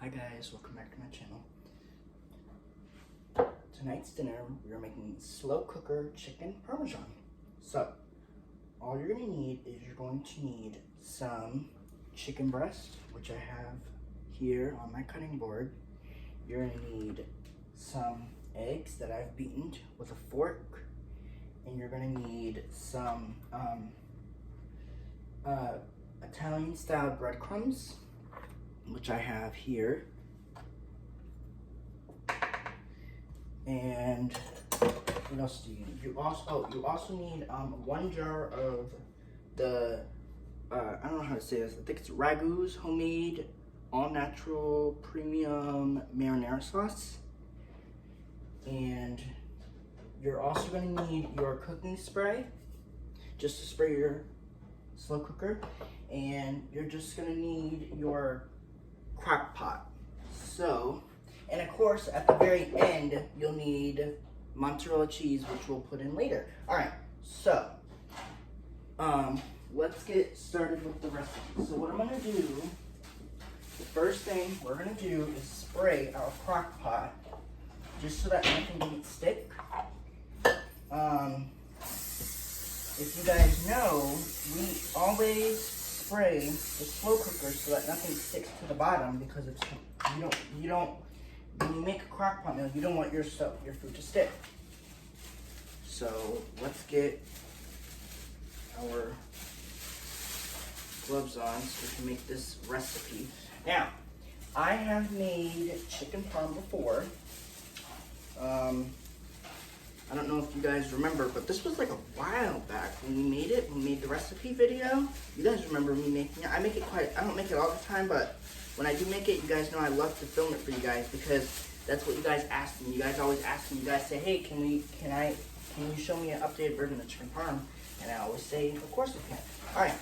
Hi guys, welcome back to my channel. Tonight's dinner, we are making slow cooker chicken Parmesan. So, all you're going to need is you're going to need some chicken breast, which I have here on my cutting board. You're going to need some eggs that I've beaten with a fork. And you're going to need some Italian style breadcrumbs, which I have here. And what else do you need? You also need 1 jar of the I don't know how to say this. I think it's Ragu's homemade all natural premium marinara sauce. And you're also going to need your cooking spray, just to spray your slow cooker. And you're just going to need your crock pot. So, and of course, at the very end, you'll need mozzarella cheese, which we'll put in later. All right, so let's get started with the recipe. So what I'm gonna do, the first thing we're gonna do is spray our crock pot, just so that nothing doesn't stick. If you guys know, we always spray the slow cooker so that nothing sticks to the bottom, because it's you don't when you make a crock pot meal, you don't want your food to stick. So let's get our gloves on so we can make this recipe. Now, I have made chicken parm before. I don't know if you guys remember, but this was like a while back when we made it. We made the recipe video. You guys remember me making it. I don't make it all the time, but when I do make it, you guys know I love to film it for you guys, because that's what you guys ask me. You guys always ask me. You guys say, hey, can you show me an updated version of chicken parm? And I always say, of course I can. All right,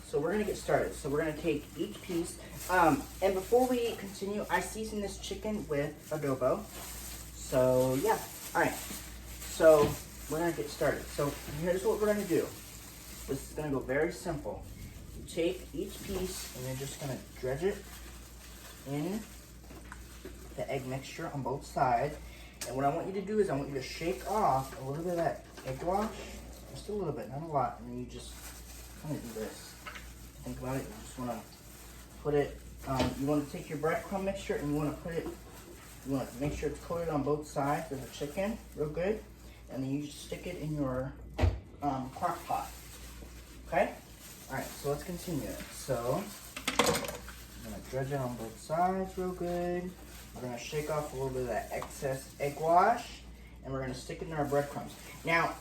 so we're gonna get started. So we're gonna take each piece. And before we continue, I season this chicken with adobo. So yeah, all right. So we're gonna get started. So here's what we're gonna do. This is gonna go very simple. You take each piece and you're just gonna dredge it in the egg mixture on both sides. And what I want you to do is I want you to shake off a little bit of that egg wash, just a little bit, not a lot. And then you just kind of do this. Think about it. You just want to put it. You want to take your breadcrumb mixture and you want to put it. You want to make sure it's coated on both sides of the chicken, real good. And then you just stick it in your crock pot. Okay. All right. So let's continue. So I'm gonna dredge it on both sides, real good. We're gonna shake off a little bit of that excess egg wash, and we're gonna stick it in our breadcrumbs. Now,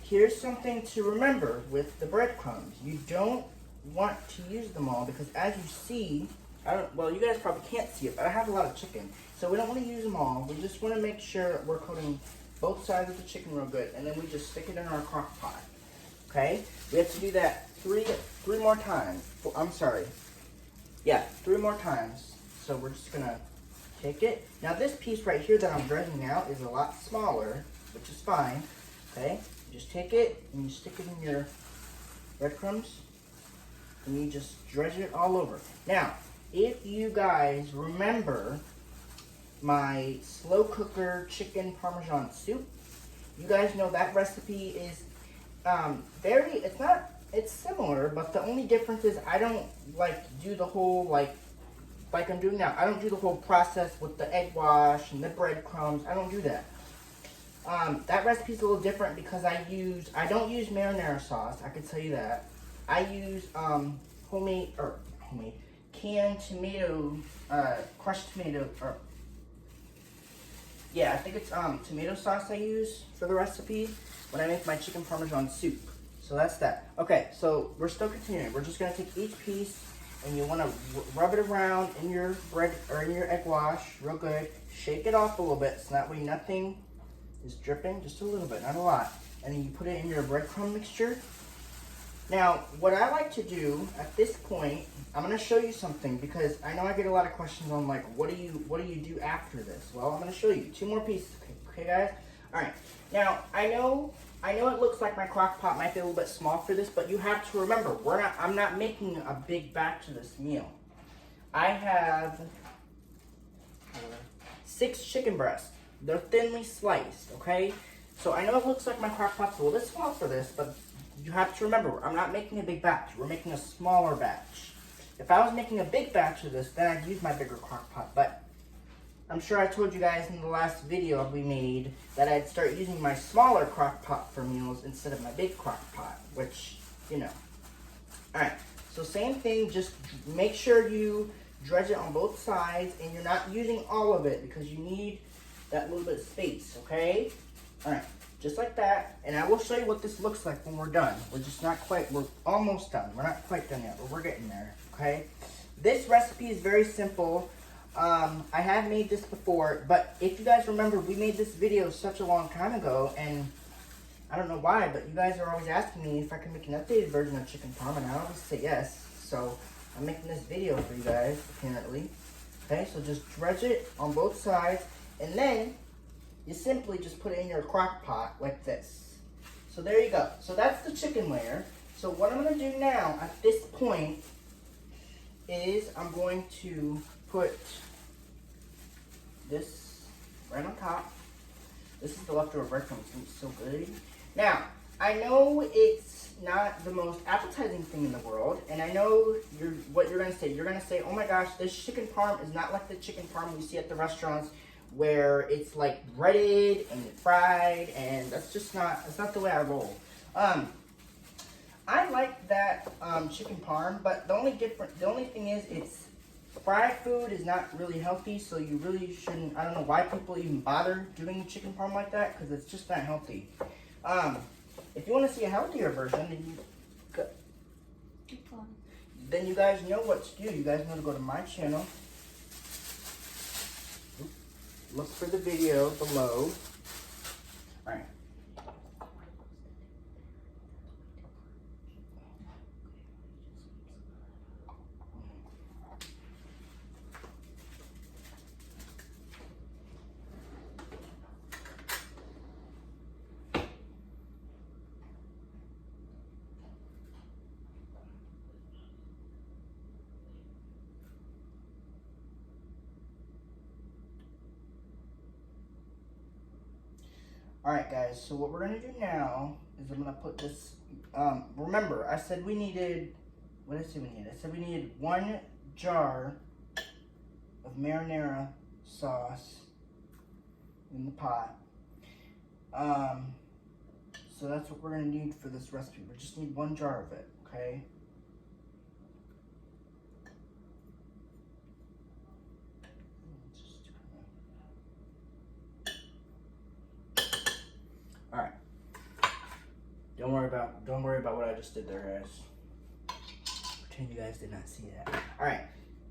here's something to remember with the breadcrumbs. You don't want to use them all, because as you see, well, you guys probably can't see it, but I have a lot of chicken. So we don't want to use them all. We just want to make sure that we're coating both sides of the chicken real good, and then we just stick it in our crock pot. Okay? We have to do that three more times. I'm sorry. Yeah, 3 more times. So we're just gonna take it. Now this piece right here that I'm dredging out is a lot smaller, which is fine. Okay, you just take it and you stick it in your breadcrumbs, and you just dredge it all over. Now, if you guys remember my slow cooker chicken Parmesan soup, you guys know that recipe is it's similar, but the only difference is I don't do the whole like I'm doing now. I don't do the whole process with the egg wash and the breadcrumbs. I don't do that. That recipe's a little different because I don't use marinara sauce. I can tell you that. I use canned tomato, crushed tomato, I think it's tomato sauce I use for the recipe when I make my chicken Parmesan soup. So that's that. Okay, so we're still continuing. We're just gonna take each piece, and you want to rub it around in your bread or in your egg wash real good. Shake it off a little bit so that way nothing is dripping, just a little bit, not a lot. And then you put it in your breadcrumb mixture. Now, what I like to do at this point, I'm going to show you something, because I know I get a lot of questions on like, what do you do after this? Well, I'm going to show you 2 more pieces. Okay, guys. All right. Now, I know it looks like my crock pot might be a little bit small for this, but you have to remember, I'm not making a big batch of this meal. I have 6 chicken breasts. They're thinly sliced, okay? So I know it looks like my crock pot's a little bit small for this, but you have to remember, I'm not making a big batch. We're making a smaller batch. If I was making a big batch of this, then I'd use my bigger crock pot. But I'm sure I told you guys in the last video we made that I'd start using my smaller crock pot for meals instead of my big crock pot, which, you know. Alright, so same thing, just make sure you dredge it on both sides and you're not using all of it because you need that little bit of space, okay? Alright, just like that, and I will show you what this looks like when we're done. We're just not quite, we're almost done. We're not quite done yet, but we're getting there, okay? This recipe is very simple. I have made this before, but if you guys remember, we made this video such a long time ago, and I don't know why, but you guys are always asking me if I can make an updated version of chicken parm, and I always say yes, so I'm making this video for you guys, apparently. Okay, so just dredge it on both sides, and then you simply just put it in your crock pot like this. So there you go. So that's the chicken layer. So what I'm going to do now at this point is I'm going to put this right on top. This is the leftover breadcrumbs. It's so good. Now, I know it's not the most appetizing thing in the world, and I know what you're going to say. You're going to say, oh my gosh, this chicken parm is not like the chicken parm we see at the restaurants where it's like breaded and fried, and that's not the way I roll. I like that chicken parm, but the only thing is it's fried food is not really healthy, so you really shouldn't. I don't know why people even bother doing chicken parm like that, because it's just not healthy. If you want to see a healthier version, then you guys know what to do. You guys know to go to my channel. Look for the video below. Alright. Alright guys, so what we're going to do now is I'm going to put this, remember I said we needed, what did I say we needed? I said we needed 1 jar of marinara sauce in the pot. So that's what we're going to need for this recipe. We just need 1 jar of it, okay? Alright. Don't worry about what I just did there, guys. Pretend you guys did not see that. Alright.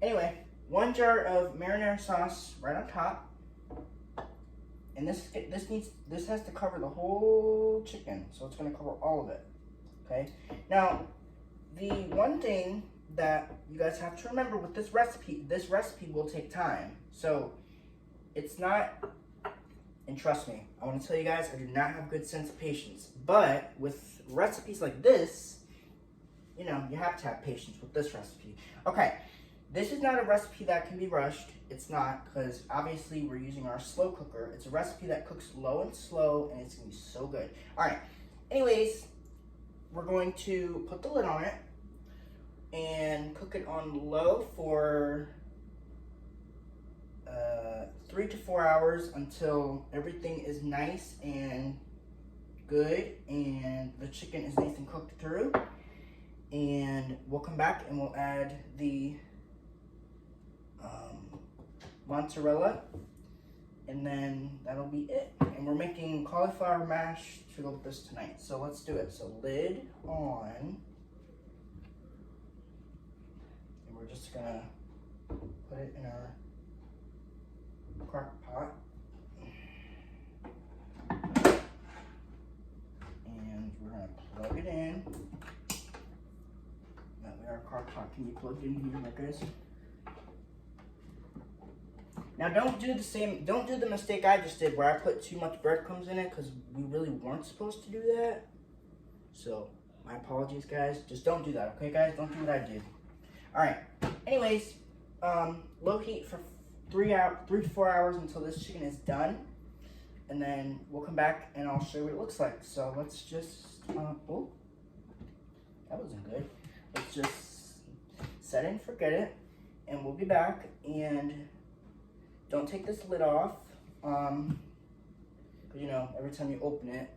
Anyway, 1 jar of marinara sauce right on top. And this has to cover the whole chicken, so it's gonna cover all of it. Okay? Now, the one thing that you guys have to remember with this recipe will take time. So it's not. And trust me, I want to tell you guys, I do not have good sense of patience. But with recipes like this, you know, you have to have patience with this recipe. Okay, this is not a recipe that can be rushed. It's not, because obviously we're using our slow cooker. It's a recipe that cooks low and slow, and it's going to be so good. All right, anyways, we're going to put the lid on it and cook it on low for 3 to 4 hours until everything is nice and good and the chicken is nice and cooked through. And we'll come back and we'll add the mozzarella, and then that'll be it. And we're making cauliflower mash to go with this tonight. So let's do it. So lid on, and we're just gonna put it in our crock pot, and we're gonna plug it in. That way our crock pot can be plugged in here, like this. Now don't do the mistake I just did where I put too much breadcrumbs in it, because we really weren't supposed to do that. So my apologies, guys. Just don't do that, okay, guys? Don't do what I did. All right. Anyways, low heat for 3 to 4 hours until this chicken is done. And then we'll come back and I'll show you what it looks like. So let's just, oh, that wasn't good. Let's just set it and forget it. And we'll be back. And don't take this lid off. Because, you know, every time you open it,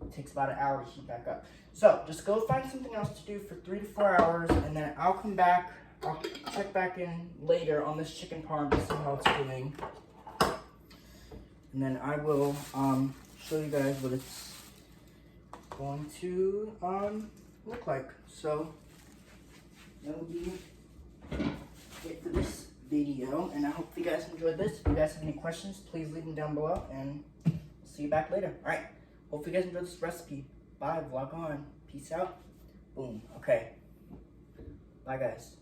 it takes about an hour to heat back up. So just go find something else to do for 3 to 4 hours. And then I'll come back. I'll check back in later on this chicken parm to see how it's doing. And then I will show you guys what it's going to look like. So that will be it for this video. And I hope you guys enjoyed this. If you guys have any questions, please leave them down below. And see you back later. Alright. Hope you guys enjoyed this recipe. Bye. Vlog on. Peace out. Boom. Okay. Bye, guys.